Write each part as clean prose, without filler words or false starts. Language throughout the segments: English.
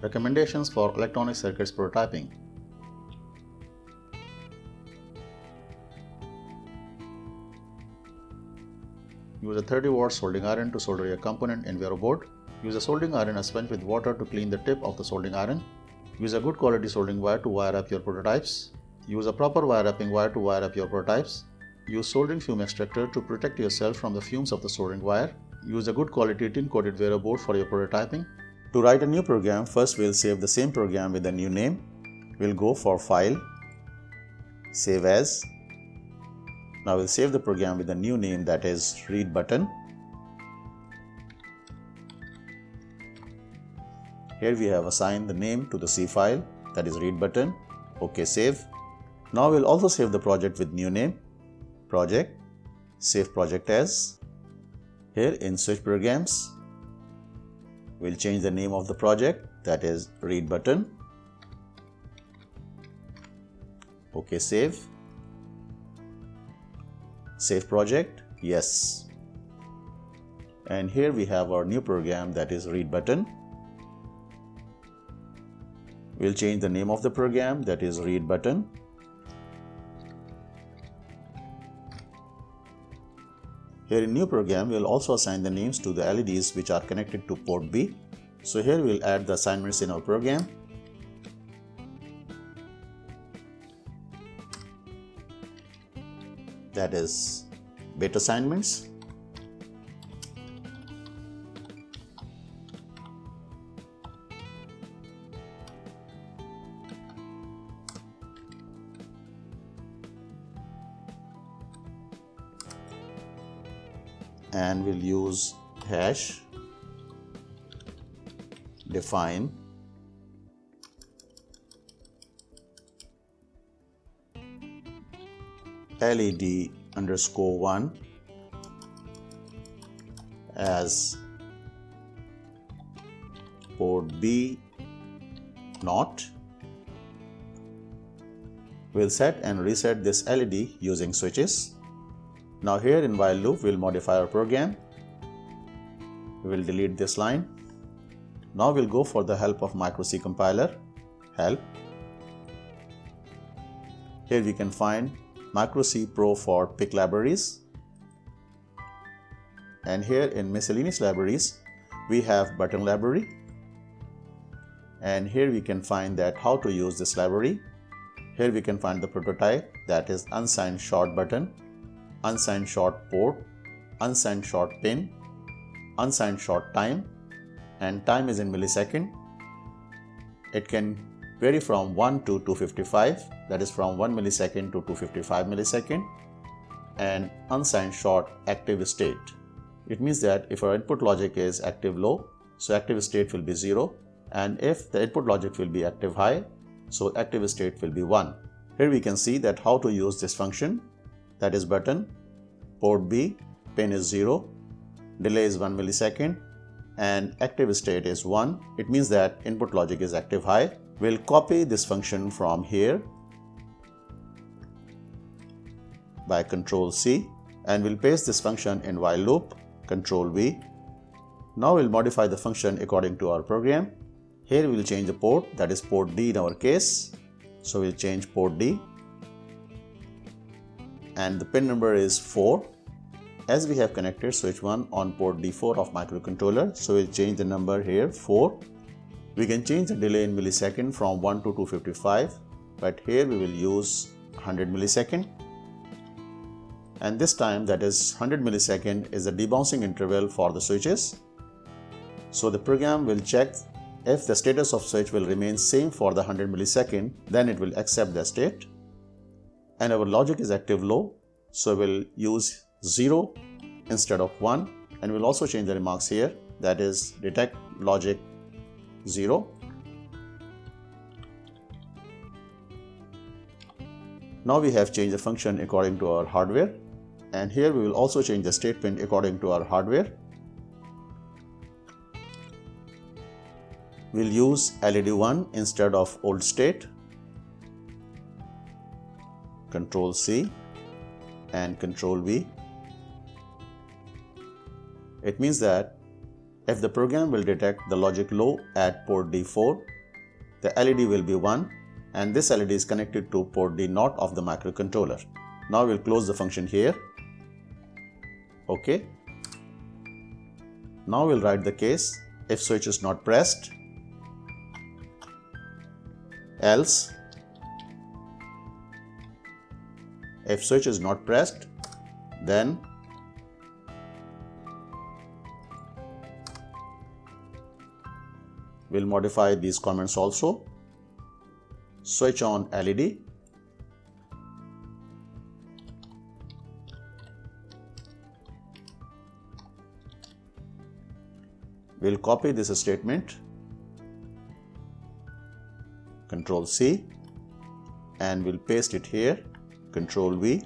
Recommendations for electronic circuits prototyping. Use a 30-watt soldering iron to solder a component in Vero board. Use a soldering iron and sponge with water to clean the tip of the soldering iron. Use a good quality soldering wire to wire up your prototypes. Use a proper wire wrapping wire to wire up your prototypes. Use soldering fume extractor to protect yourself from the fumes of the soldering wire. Use a good quality tin-coated Vero board for your prototyping. To write a new program, first we'll save the same program with a new name. We'll go for File, Save As. Now we'll save the program with a new name, that is Read Button. Here we have assigned the name to the C file, that is Read Button. OK, save. Now we'll also save the project with new name, Project, Save Project As. Here in Switch Programs, we'll change the name of the project, that is Read Button. OK, save. Save project, yes. And here we have our new program, that is Read Button. We'll change the name of the program, that is Read Button. Here in new program, we'll also assign the names to the LEDs which are connected to port B. So here we'll add the assignments in our program. That is bit assignments. And we'll use hash define LED underscore 1 as port B not. We'll set and reset this LED using switches. Now here in while loop, we'll modify our program. We will delete this line. Now we'll go for the help of micro C compiler, help. Here we can find micro C Pro for PIC libraries. And here in miscellaneous libraries, we have button library. And here we can find that how to use this library. Here we can find the prototype, that is unsigned short button, unsigned short port, unsigned short pin, unsigned short time, and time is in millisecond. It can vary from 1 to 255, that is from 1 millisecond to 255 millisecond, and unsigned short active state. It means that if our input logic is active low, so active state will be 0, and if the input logic will be active high, so active state will be 1. Here we can see that how to use this function, that is button, port B, pin is 0, delay is 1 millisecond, and active state is 1. It means that input logic is active high. We'll copy this function from here by Ctrl C, and we'll paste this function in while loop, Ctrl V. Now we'll modify the function according to our program. Here we'll change the port, that is port D in our case. So we'll change port D. And the pin number is 4. As we have connected switch 1 on port D4 of microcontroller, so we'll change the number here 4. We can change the delay in millisecond from 1 to 255, but here we will use 100 millisecond. And this time, that is 100 millisecond, is the debouncing interval for the switches. So the program will check if the status of switch will remain same for the 100 millisecond, then it will accept the state. And our logic is active low, so we'll use 0 instead of 1, and we'll also change the remarks here, that is detect logic 0. Now we have changed the function according to our hardware, and here we will also change the statement according to our hardware. We'll use LED 1 instead of old state. Ctrl C and Ctrl V. It means that if the program will detect the logic low at port D4, the LED will be 1 and this LED is connected to port D0 of the microcontroller. Now we'll close the function here. OK. Now we'll write the case if switch is not pressed, else. If switch is not pressed, then we'll modify these comments also. Switch on LED. We'll copy this statement, Control C, and we'll paste it here, Control V,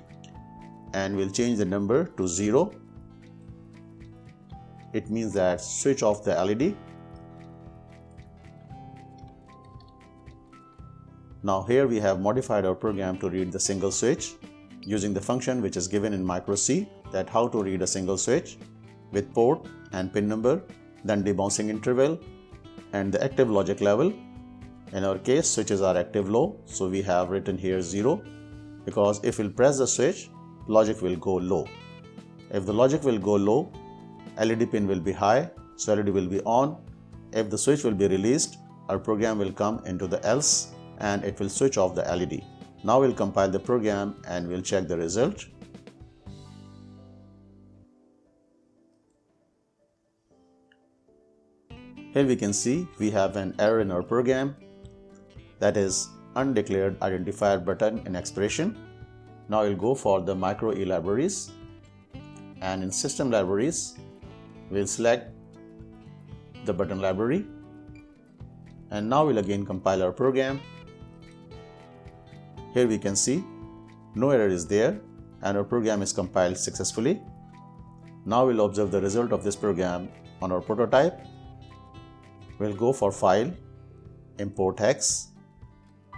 and we'll change the number to 0. It means that switch off the LED. Now here we have modified our program to read the single switch using the function which is given in micro C, that how to read a single switch with port and pin number, then debouncing interval and the active logic level. In our case, switches are active low, so we have written here 0, because if we'll press the switch, logic will go low. If the logic will go low, LED pin will be high, so LED will be on. If the switch will be released, our program will come into the else and it will switch off the LED. Now we'll compile the program and we'll check the result. Here we can see we have an error in our program, that is undeclared identifier button in expression. Now we'll go for the micro E libraries, and in system libraries we'll select the button library, and now we'll again compile our program. Here we can see no error is there and our program is compiled successfully. Now we'll observe the result of this program on our prototype. We'll go for File, Import Hex,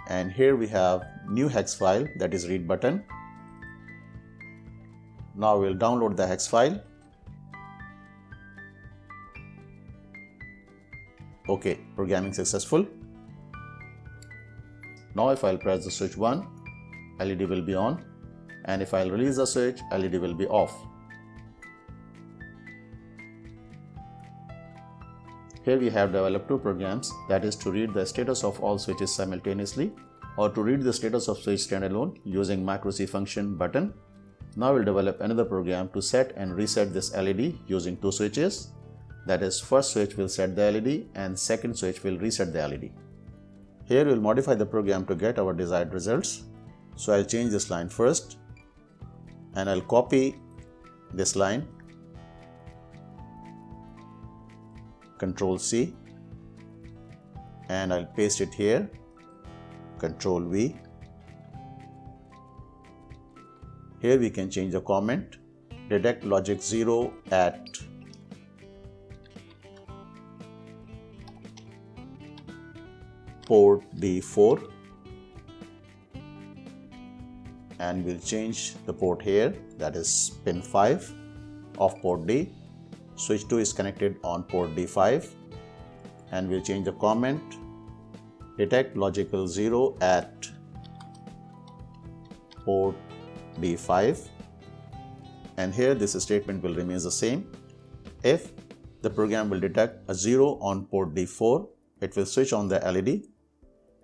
and here we have new hex file, that is read button. Now we'll download the hex file. OK, programming successful. Now if I'll press the switch 1, LED will be on, and if I'll release the switch, LED will be off. Here we have developed two programs, that is to read the status of all switches simultaneously or to read the status of switch standalone using micro C function button. Now we'll develop another program to set and reset this LED using two switches. That is, first switch will set the LED and second switch will reset the LED. Here we'll modify the program to get our desired results. So I'll change this line first and I'll copy this line, Control C, and I'll paste it here, Control V. Here we can change the comment, detect logic 0 at port D4, and we'll change the port here, that is pin 5 of port D. Switch 2 is connected on port D5, and we'll change the comment, detect logical 0 at port D5, and here this statement will remain the same. If the program will detect a 0 on port D4, it will switch on the LED,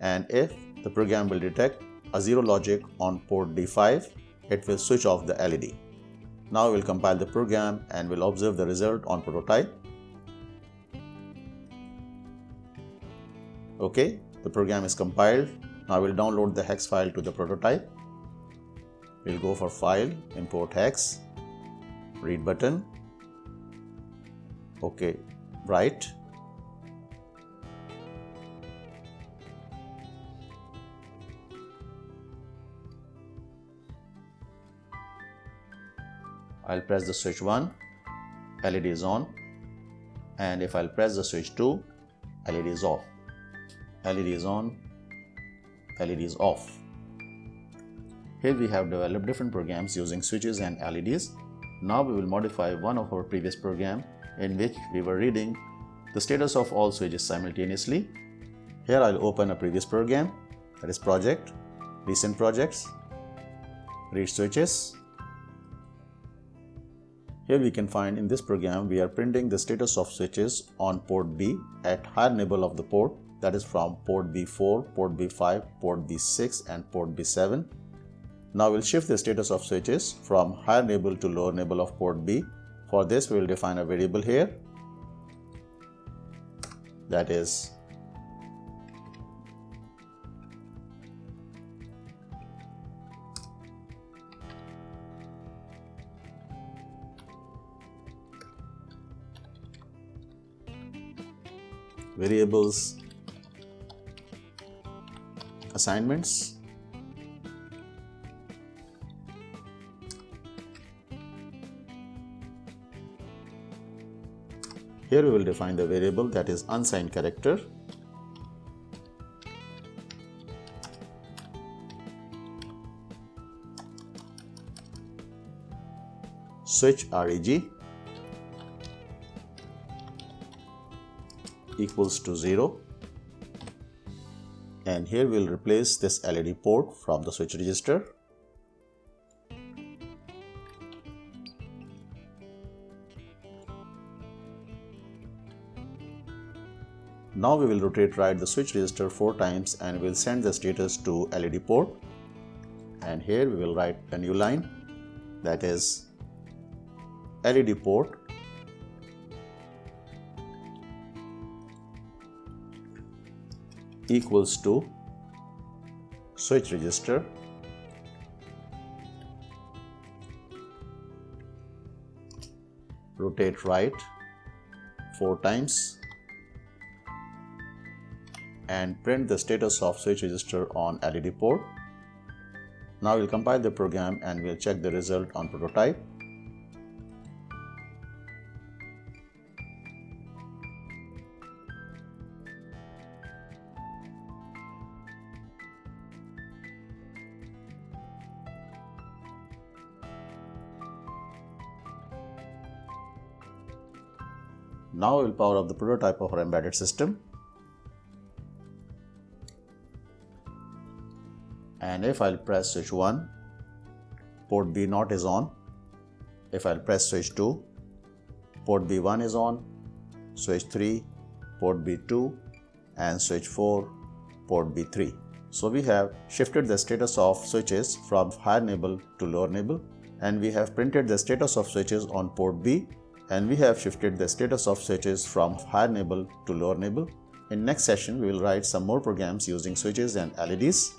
and if the program will detect a 0 logic on port D5, it will switch off the LED. Now we'll compile the program and we'll observe the result on prototype. OK, the program is compiled. Now we'll download the hex file to the prototype. We'll go for File, Import Hex, Read button. OK, write. I'll press the switch 1, LED is on, and if I'll press the switch 2, LED is off. LED is on, LED is off. Here we have developed different programs using switches and LEDs. Now we will modify one of our previous program in which we were reading the status of all switches simultaneously. Here I'll open a previous program, that is project, recent projects, read switches. Here we can find in this program we are printing the status of switches on port B at higher neighbor of the port, that is from port B4, port B5, port B6 and port B7. Now we'll shift the status of switches from higher neighbor to lower neighbor of port B. For this we will define a variable here, that is variables assignments. Here we will define the variable that is unsigned character. Switch reg equals to 0, and here we will replace this LED port from the switch register. Now we will rotate right the switch register 4 times and we will send the status to LED port, and here we will write a new line, that is LED port equals to switch register rotate right 4 times and print the status of switch register on LED port. Now we'll compile the program and we'll check the result on prototype. Now we'll power up the prototype of our embedded system. And if I'll press switch 1, port B0 is on. If I'll press switch 2, port B1 is on. Switch 3, port B2, and switch 4, port B3. So we have shifted the status of switches from higher neighbor to lower neighbor, and we have printed the status of switches on port B, and we have shifted the status of switches from higher neighbor to lower neighbor. In next session we will write some more programs using switches and LEDs.